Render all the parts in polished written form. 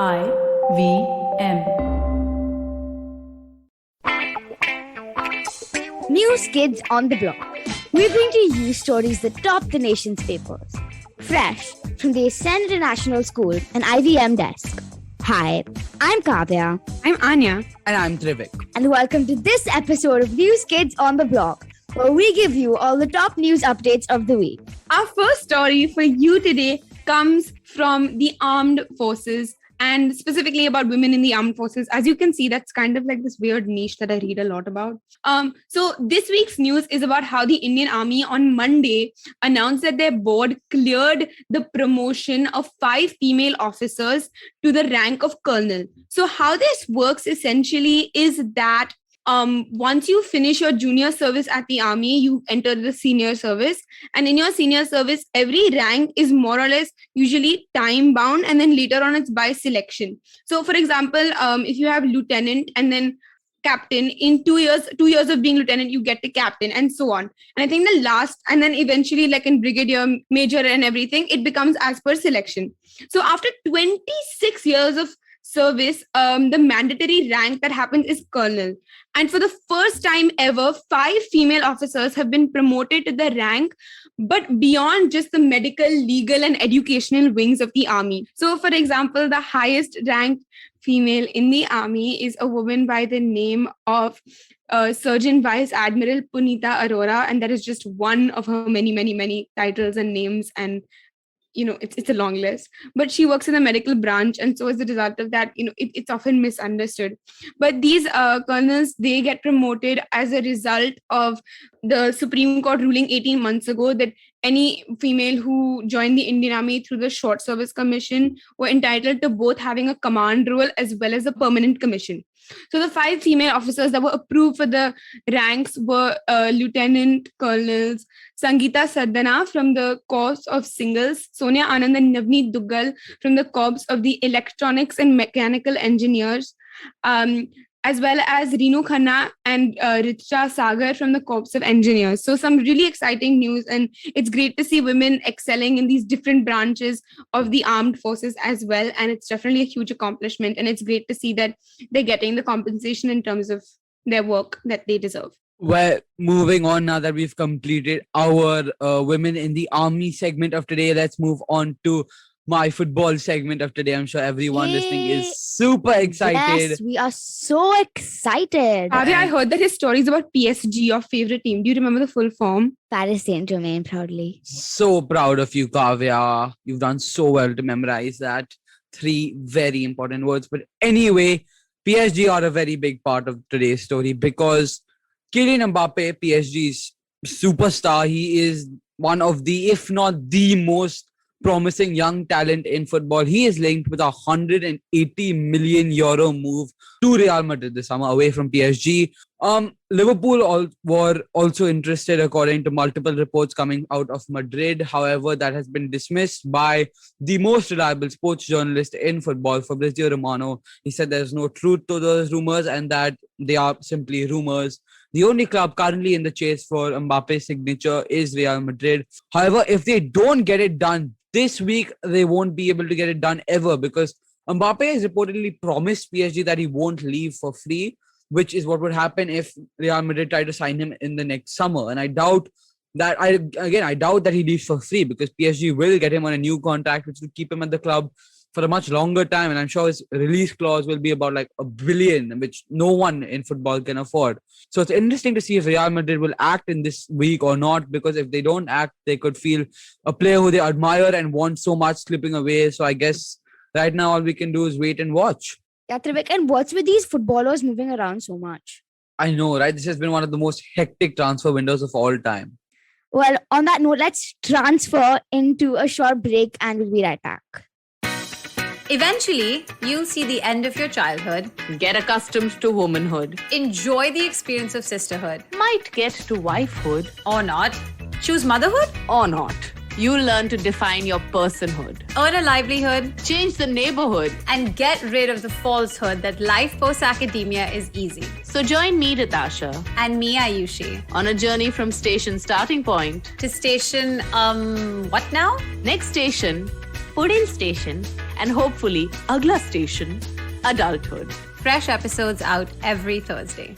IVM. News Kids on the Block. We're going to use stories that top the nation's papers. Fresh from the Ascend International School and IVM desk. Hi, I'm Kavya. I'm Anya. And I'm Trivik. And welcome to this episode of News Kids on the Block, where we give you all the top news updates of the week. Our first story for you today comes from the armed forces, and specifically about women in the armed forces. As you can see, that's kind of like this weird niche that I read a lot about. So this week's news is about how the Indian Army on Monday announced that their board cleared the promotion of 5 female officers to the rank of colonel. So how this works essentially is that once you finish your junior service at the army, you enter the senior service. And in your senior service, every rank is more or less usually time bound, and then later on it's by selection. So for example, if you have lieutenant and then captain, in 2 years of being lieutenant, you get to captain, and so on. And I think the last, and then eventually like in brigadier, major and everything, it becomes as per selection. So after 26 years of service, the mandatory rank that happens is colonel. And for the first time ever, 5 female officers have been promoted to the rank, but beyond just the medical, legal, and educational wings of the army. So, for example, the highest ranked female in the army is a woman by the name of Surgeon Vice Admiral Punita Arora, and that is just one of her many, many, many titles and names, and it's a long list. But she works in the medical branch, and so as a result of that, it's often misunderstood. But these colonels, they get promoted as a result of the Supreme Court ruling 18 months ago that any female who joined the Indian Army through the Short Service Commission were entitled to both having a command role as well as a permanent commission. So the 5 female officers that were approved for the ranks were Lieutenant Colonels Sangeeta Sardana from the Corps of Singles, Sonia Anand and Navneet Duggal from the Corps of the Electronics and Mechanical Engineers, as well as Reenu Khanna and Richa Sagar from the Corps of Engineers. So some really exciting news, and it's great to see women excelling in these different branches of the armed forces as well. And it's definitely a huge accomplishment, and it's great to see that they're getting the compensation in terms of their work that they deserve. Well, moving on, now that we've completed our women in the army segment of today, let's move on to my football segment of today. I'm sure everyone listening is super excited. Yes, we are so excited. Arya, I heard that his story is about PSG, your favorite team. Do you remember the full form? Paris Saint-Germain, proudly. So proud of you, Kavya. You've done so well to memorize that. 3 very important words. But anyway, PSG are a very big part of today's story because Kylian Mbappe, PSG's superstar, he is one of the, if not the most promising young talent in football. He is linked with a €180 million move to Real Madrid this summer away from PSG. Liverpool were also interested, according to multiple reports coming out of Madrid. However, that has been dismissed by the most reliable sports journalist in football, Fabrizio Romano. He said there's no truth to those rumors and that they are simply rumors. The only club currently in the chase for Mbappe's signature is Real Madrid. However, if they don't get it done this week, they won't be able to get it done ever, because Mbappe has reportedly promised PSG that he won't leave for free, which is what would happen if Real Madrid try to sign him in the next summer. And I doubt that he leaves for free, because PSG will get him on a new contract, which will keep him at the club for a much longer time. And I'm sure his release clause will be about like $1 billion, which no one in football can afford. So it's interesting to see if Real Madrid will act in this week or not, because if they don't act, they could feel a player who they admire and want so much slipping away. So I guess right now all we can do is wait and watch. Yeah, Trivik, and what's with these footballers moving around so much? I know, right? This has been one of the most hectic transfer windows of all time. Well, on that note, let's transfer into a short break and we'll be right back. Eventually, you'll see the end of your childhood, Get accustomed to womanhood. enjoy the experience of sisterhood, Might get to wifehood or not, choose motherhood, or not. You'll learn to define your personhood. earn a livelihood, Change the neighborhood. and get rid of the falsehood that life post-academia is easy. So join me, Natasha, And me, Ayushi, on a journey from station starting point to station, what now? Next station, Pudin Station, and hopefully, Agla Station, adulthood. Fresh episodes out every Thursday.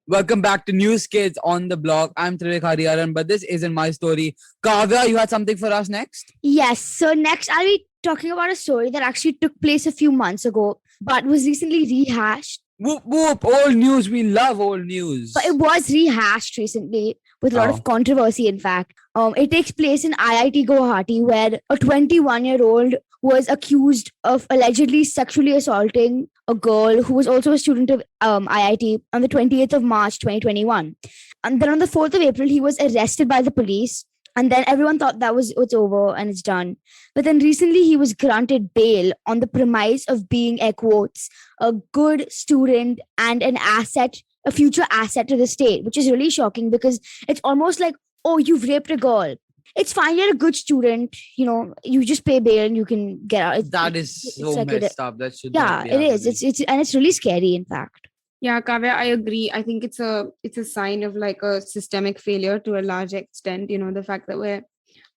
Welcome back to News Kids on the Block. I'm Trilek Hariharan, but this isn't my story. Kavya, you had something for us next? Yes. So next, I'll be talking about a story that actually took place a few months ago, but was recently rehashed. Whoop whoop, old news. We love old news. But it was rehashed recently with a lot of controversy, in fact. It takes place in IIT Guwahati, where a 21-year-old was accused of allegedly sexually assaulting a girl who was also a student of IIT on the 28th of March, 2021. And then on the 4th of April, he was arrested by the police. And then everyone thought that it's over and it's done. But then recently he was granted bail on the premise of being, air quotes, a good student and an asset, a future asset to the state, which is really shocking because it's almost like, oh, you've raped a girl. It's fine, you're a good student, you just pay bail and you can get out. That is so like messed up. That should yeah, not be it is. happening. It's really scary, in fact. Yeah, Kavya, I agree. I think it's a sign of like a systemic failure to a large extent. The fact that we're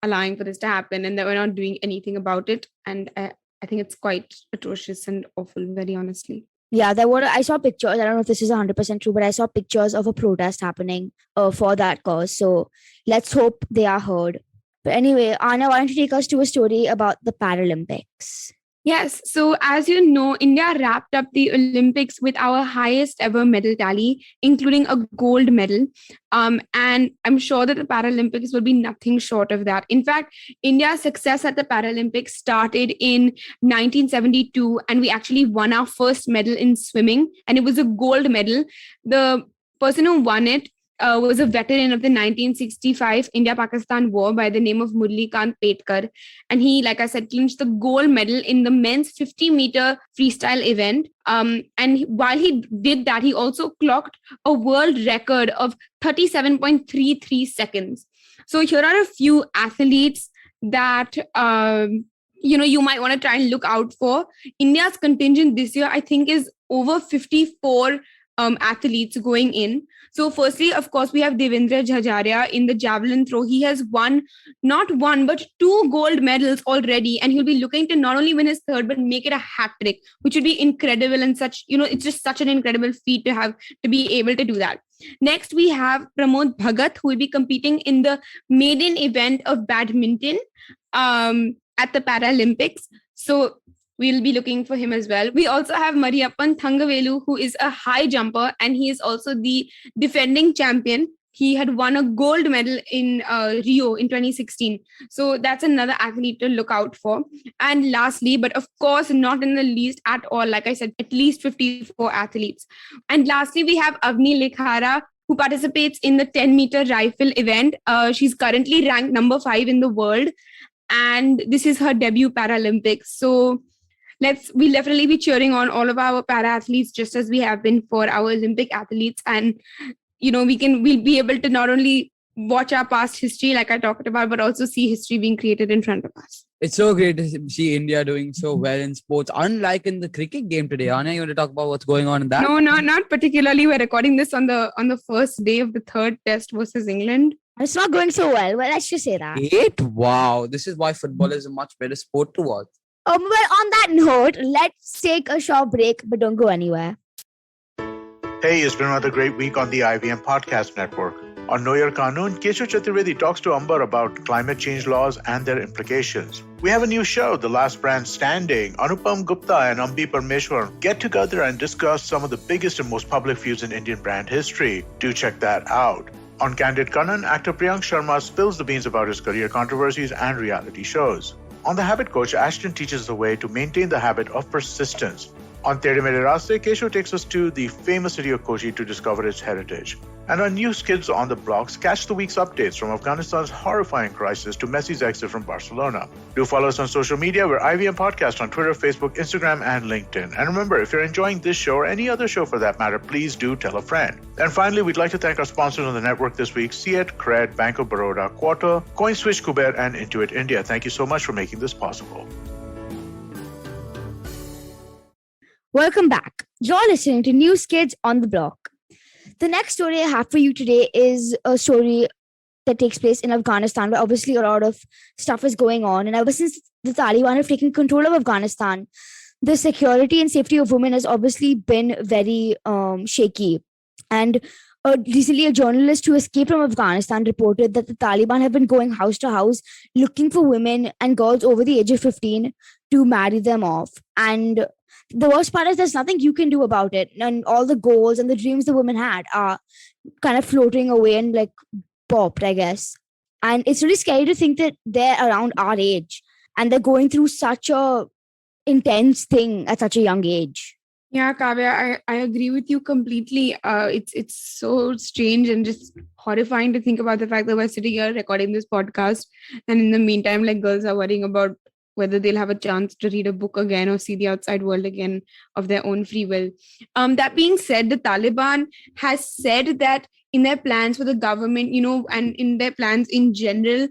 allowing for this to happen and that we're not doing anything about it. And I think it's quite atrocious and awful, very honestly. Yeah, I saw pictures. I don't know if this is 100% true, but I saw pictures of a protest happening for that cause. So let's hope they are heard. But anyway, Anna, why don't you take us to a story about the Paralympics? Yes. So as you know, India wrapped up the Olympics with our highest ever medal tally, including a gold medal. And I'm sure that the Paralympics will be nothing short of that. In fact, India's success at the Paralympics started in 1972, and we actually won our first medal in swimming, and it was a gold medal. The person who won it was a veteran of the 1965 India-Pakistan War by the name of Murlikant Petkar. And he, like I said, clinched the gold medal in the men's 50-meter freestyle event. And while he did that, he also clocked a world record of 37.33 seconds. So here are a few athletes that you might want to try and look out for. India's contingent this year, I think, is over 54 athletes going in. So firstly, of course, we have Devendra Jhajaria in the javelin throw. He has won not one, but 2 gold medals already. And he'll be looking to not only win his third, but make it a hat trick, which would be incredible. And such, it's just such an incredible feat to be able to do that. Next, we have Pramod Bhagat, who will be competing in the maiden event of badminton at the Paralympics. So we'll be looking for him as well. We also have Mariyappan Thangavelu, who is a high jumper, and he is also the defending champion. He had won a gold medal in Rio in 2016. So that's another athlete to look out for. And lastly, but of course not in the least at all, like I said, at least 54 athletes. And lastly, we have Avni Lekhara, who participates in the 10-meter rifle event. She's currently ranked number 5 in the world. And this is her debut Paralympics. So we'll definitely be cheering on all of our para athletes just as we have been for our Olympic athletes. And, we'll be able to not only watch our past history, like I talked about, but also see history being created in front of us. It's so great to see India doing so well in sports, unlike in the cricket game today. Anna, you want to talk about what's going on in that? No, not particularly. We're recording this on the first day of the third test versus England. It's not going so well, but let's just say that. Wow. This is why football is a much better sport to watch. Well, on that note, let's take a short break, but don't go anywhere. Hey, it's been another great week on the IVM Podcast Network. On Know Your Kanun, Keshav Chaturvedi talks to Amber about climate change laws and their implications. We have a new show, The Last Brand Standing. Anupam Gupta and Ambi Parmeshwar get together and discuss some of the biggest and most public feuds in Indian brand history. Do check that out. On Candid Kannan, actor Priyank Sharma spills the beans about his career controversies and reality shows. On The Habit Coach, Ashton teaches the way to maintain the habit of persistence. On Tere Mere Raste, Keshav takes us to the famous city of Kochi to discover its heritage. And on News Kids on the Blocks, catch the week's updates from Afghanistan's horrifying crisis to Messi's exit from Barcelona. Do follow us on social media. We're IVM Podcast on Twitter, Facebook, Instagram, and LinkedIn. And remember, if you're enjoying this show or any other show for that matter, please do tell a friend. And finally, we'd like to thank our sponsors on the network this week, Seat, Cred, Bank of Baroda, Quarter, CoinSwitch, Kuber, and Intuit India. Thank you so much for making this possible. Welcome back. You're listening to News Kids on the Block. The next story I have for you today is a story that takes place in Afghanistan, where obviously a lot of stuff is going on. And ever since the Taliban have taken control of Afghanistan, the security and safety of women has obviously been very shaky. And recently, a journalist who escaped from Afghanistan reported that the Taliban have been going house to house looking for women and girls over the age of 15 to marry them off. And the worst part is there's nothing you can do about it. And all the goals and the dreams the women had are kind of floating away and like popped, I guess. And it's really scary to think that they're around our age and they're going through such a intense thing at such a young age. Yeah, Kavya, I agree with you completely. It's so strange and just horrifying to think about the fact that we're sitting here recording this podcast, and in the meantime, like girls are worrying about whether they'll have a chance to read a book again or see the outside world again of their own free will. That being said, the Taliban has said that in their plans for the government, and in their plans in general,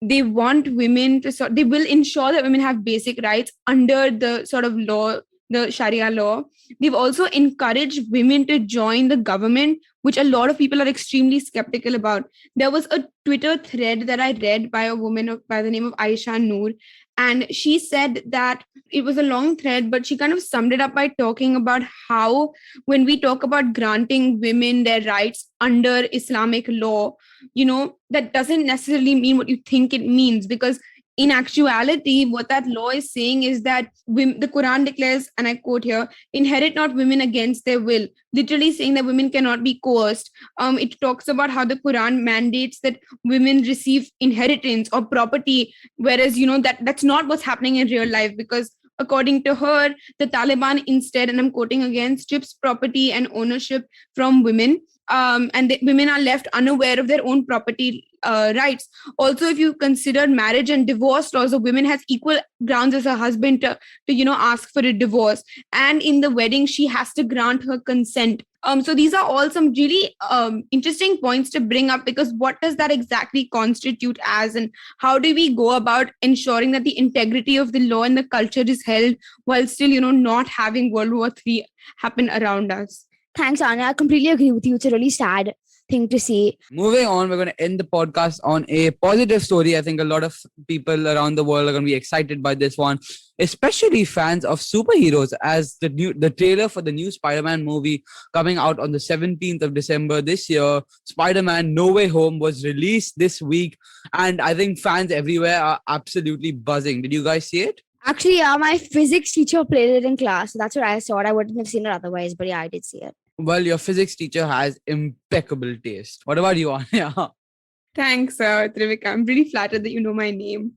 they want women to they will ensure that women have basic rights under the sort of law, the Sharia law. They've also encouraged women to join the government, which a lot of people are extremely skeptical about. There was a Twitter thread that I read by a woman by the name of Aisha Noor, and she said that it was a long thread, but she kind of summed it up by talking about how when we talk about granting women their rights under Islamic law, that doesn't necessarily mean what you think it means, because in actuality, what that law is saying is that the Quran declares, and I quote here, inherit not women against their will, literally saying that women cannot be coerced. It talks about how the Quran mandates that women receive inheritance or property, whereas, that's not what's happening in real life, because according to her, the Taliban instead, and I'm quoting again, strips property and ownership from women. And women are left unaware of their own property rights. Also, if you consider marriage and divorce laws, a woman has equal grounds as her husband to ask for a divorce. And in the wedding, she has to grant her consent. So these are all some really interesting points to bring up, because what does that exactly constitute as, and how do we go about ensuring that the integrity of the law and the culture is held while still, not having World War III happen around us? Thanks, Anya. I completely agree with you. It's a really sad thing to see. Moving on, we're going to end the podcast on a positive story. I think a lot of people around the world are going to be excited by this one, especially fans of superheroes, as the trailer for the new Spider-Man movie coming out on the 17th of December this year, Spider-Man No Way Home, was released this week. And I think fans everywhere are absolutely buzzing. Did you guys see it? Actually, my physics teacher played it in class. So that's what I saw. I wouldn't have seen it otherwise, but yeah, I did see it. Well, your physics teacher has impeccable taste. What about you, Anya? Thanks, Trivika. I'm really flattered that you know my name.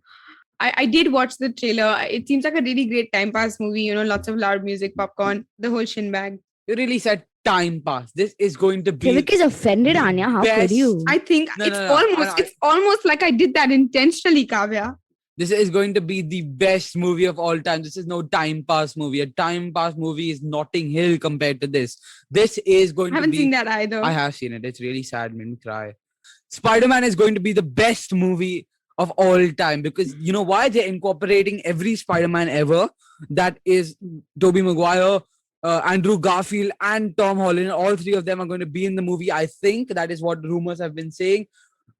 I did watch the trailer. It seems like a really great time pass movie, lots of loud music, popcorn, the whole shin bag. You really said time pass. This is going to be... Trivik is offended, Anya. How could you? I think it's almost like I did that intentionally, Kavya. This is going to be the best movie of all time. This is no time pass movie. A time pass movie is Notting Hill compared to this. This is going to be... I haven't seen that either. I have seen it. It's really sad. Made me cry. Spider-Man is going to be the best movie of all time, because you know why? They're incorporating every Spider-Man ever. That is Tobey Maguire, Andrew Garfield, and Tom Holland. All three of them are going to be in the movie. I think that is what rumors have been saying.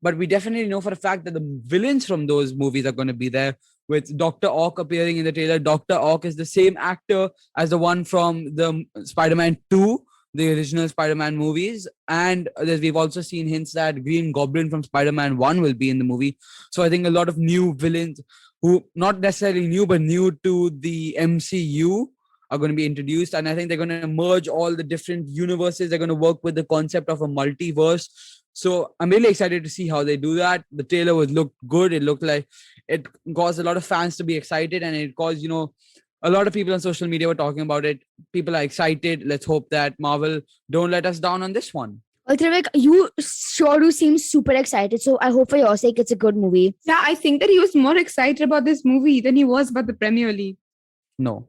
But we definitely know for a fact that the villains from those movies are going to be there, with Dr. Ock appearing in the trailer. Dr. Ock is the same actor as the one from the Spider-Man 2, the original Spider-Man movies. And we've also seen hints that Green Goblin from Spider-Man 1 will be in the movie. So I think a lot of new villains who not necessarily new, but new to the MCU are going to be introduced. And I think they're going to merge all the different universes. They're going to work with the concept of a multiverse. So I'm really excited to see how they do that. The trailer looked good. It looked like it caused a lot of fans to be excited, and it caused, a lot of people on social media were talking about it. People are excited. Let's hope that Marvel don't let us down on this one. Well, Trivik, you sure do seem super excited. So I hope for your sake it's a good movie. Yeah, I think that he was more excited about this movie than he was about the Premier League. No.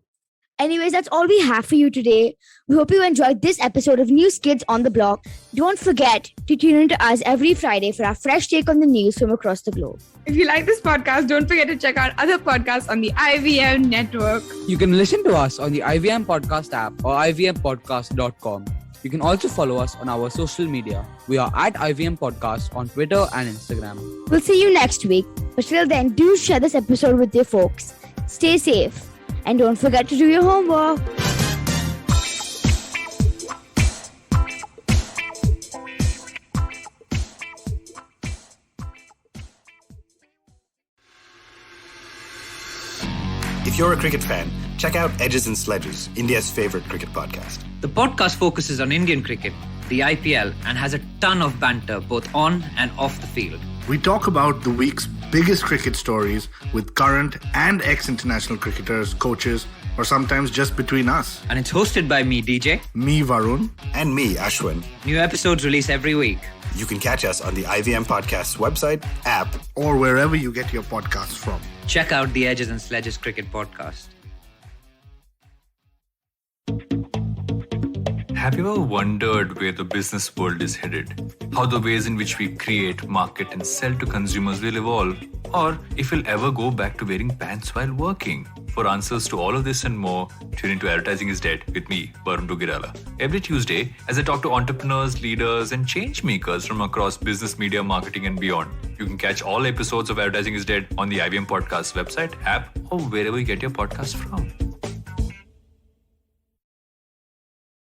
Anyways, that's all we have for you today. We hope you enjoyed this episode of News Kids on the Block. Don't forget to tune in to us every Friday for our fresh take on the news from across the globe. If you like this podcast, don't forget to check out other podcasts on the IVM network. You can listen to us on the IVM Podcast app or ivmpodcast.com. You can also follow us on our social media. We are at IVM Podcast on Twitter and Instagram. We'll see you next week. But till then, do share this episode with your folks. Stay safe. And don't forget to do your homework. If you're a cricket fan, check out Edges and Sledges, India's favorite cricket podcast. The podcast focuses on Indian cricket, the IPL, and has a ton of banter both on and off the field. We talk about the week's biggest cricket stories with current and ex-international cricketers, coaches, or sometimes just between us. And it's hosted by me, DJ. Me, Varun. And me, Ashwin. New episodes release every week. You can catch us on the IVM Podcast's website, app, or wherever you get your podcasts from. Check out the Edges and Sledges Cricket Podcast. Have you ever wondered where the business world is headed? How the ways in which we create, market, and sell to consumers will evolve? Or if we'll ever go back to wearing pants while working? For answers to all of this and more, tune into Advertising is Dead with me, Varun Dugirala. Every Tuesday, as I talk to entrepreneurs, leaders, and change makers from across business, media, marketing, and beyond. You can catch all episodes of Advertising is Dead on the IVM Podcast website, app, or wherever you get your podcasts from.